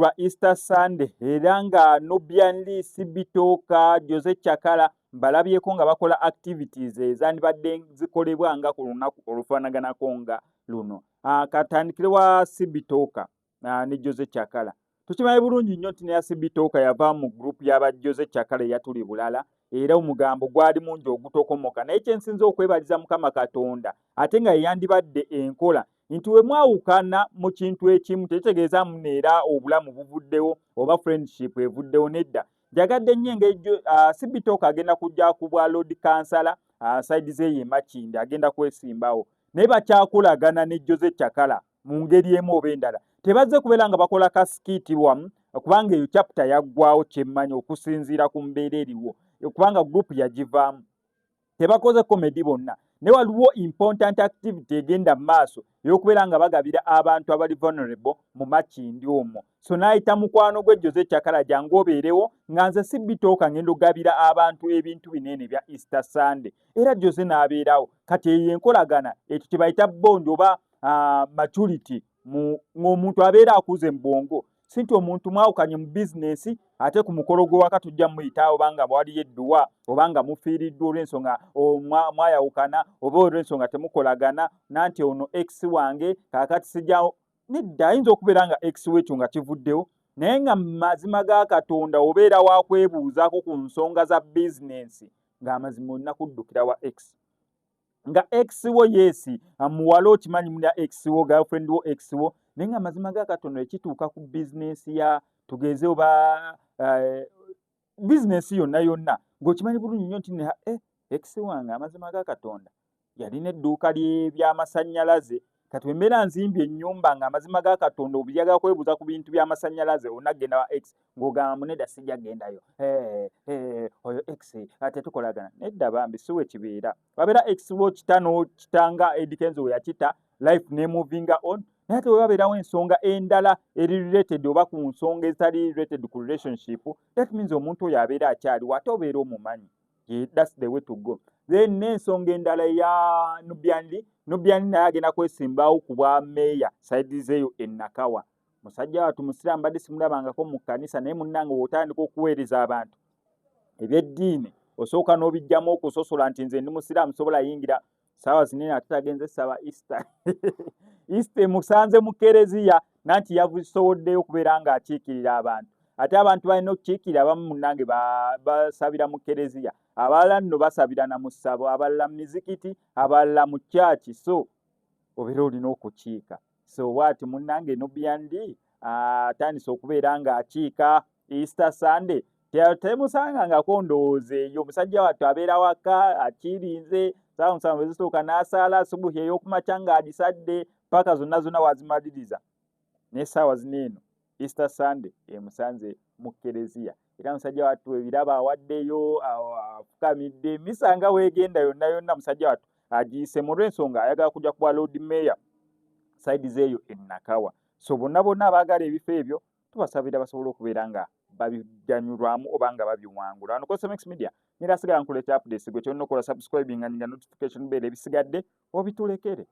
lwa Easter Sunday era nga Nubian Lee, Sibitoka, Jose Chakala balabyeko nga bakola activities ezandibadde zikolebwa nga ku lunaku olufaanaganako nga luno. Katandikire wa Sibitoka ne Jose Chakala. Tukimanyi bulungi nnyo nti ne Sibitoka yava mu group y'aba Jose Chakala eyatuli bulala era omugambo gwali mungi ogutokomoka, naye kyensinza okwebaliza Mukama Katonda ate nga yeyandibadde enkola nti we mwawukana mu kintu ekimu tekitegeeza muneera obulamu buvuddewo oba friendship evuddewo, nedda. Njagadde nnyo engeri Sibitoka agenda kujja ku bwa Lord Kansala side ze ye Makindi agenda kwesimbawo, naye bakyakolagana ne Jose Chakala mu ngeri emu oba endala. Tebazze kubeera nga bakola kasikiti wamu kubanga eyo chapter yaggwawo kyemmanyi okusinziira ku mbeera eriwo kubanga group yagivaamu. Tebakoze comedy bonna, naye waliwo important activity egenda mu maaso ey'okubeera nga bagabira abantu abali vulnerable mu Makindi omwo. So n'ayita mukwano gwe Jose Chakala jangu obeerewo nga nze Sibitoka ngenda ogabira abantu ebintu binene bya Easter Sunday, era Jose n'abeerawo. Kati eyo enkolagana ekyo kye bayita bond oba maturity ng'omuntu abeera akuze mu bwongo, si nti omuntu mwawukanye mu bizinesi ate ku mukolo gwe waka tujja muyita obanga waliyo edduwa obanga mufiiriddwa olw'ensonga mwayawukana oba olw'ensonga temukolagana nanti ono ex wange kaakati sijjawo. Nedda, ayinza okubeera nga ex wekyo nga kivuddewo, naye nga mazima ga Katonda obeera wakwebuuzaako ku nsonga za bizinesi ng'amazima olina kuddukira wa ex. Nga ex wo yesi muwala okimanyi mulya ex wo girlfriend wo ex wo, naye nga mazima ga Katonda ekituuka ku bizinesi ya tugeze oba bizinesi yonna ng'okimanyi bulungi nnyo nti ex wange amazima ga Katonda yalina edduuka ly'amasannyalaze, kati wembeera nzimbye ennyumba nga amazima ga Katonda obujjaga kwebuuza ku bintu by'amasannyalaze onagenda wa ex ng'ogamba munedda sijja gendayo oyo ex ate tukolagana. Nedda bambi si we kibeera, wabeera ex wo kita n'okitanga Eddy Kenzo we yakita life ne movinga on, naye ate wewabeerawo ensonga endala eri related oba ku nsonga ezitali related ku relationship, that means omuntu oyo abeera akyaliwo ate obeera omumanyi. That's the way to go. Then n'ensonga endala ya Nubian Lee naye agenda kwesimbawo ku bwa meeya side zeeyo e Nakawa. Musajja watu musiraamu badde simulabangako mu kkanisa, naye munnange w'otandika okuweereza abantu ebyeddiini osooka n'obijjamu okusosola nti nze ndi musiraamu sobola yingira saawa zinene ate tagenze saba Easter. Easter musanze mu kereziya nanti yabusoboddeyo okubeera ng'akiikirira abantu, ate abantu balina okukiikirira abamu munnange basabira mu kereziya, abalala nno basabira na mu ssabo, abalala mu mizikiti, abalala mu kyaki. So obeera olina okukiika. So bw'ati munnange Nubian Lee atandise okubeera ng'akiika Easter Sunday. Temusangangako ndowooza eyo, omusajja wattu abeera waka akirinze saawa musanvu ezisooka n'asaala subuhi ey'okumakya ng'agisadde paka zonna wazimaliriza, naye saawa zino eno Easter Sunday emusanze mu kereziya. Era musajja wattu ebiraba awaddeyo afukamidde, misa nga weegenda yonna musajja wattu agiyise mu lw'ensonga ayagala kujja kuba Lord Mayor side zeeyo e Nakawa. So bonna abaagala ebifo ebyo tubasabira basobole okubeera nga babiganyulwamu oba nga babiwangula. Wano Costemex Media nyera sigala nkuleeta updates, gwe kyolina okukola subscribing nga notification bell ebisigadde obitulekere.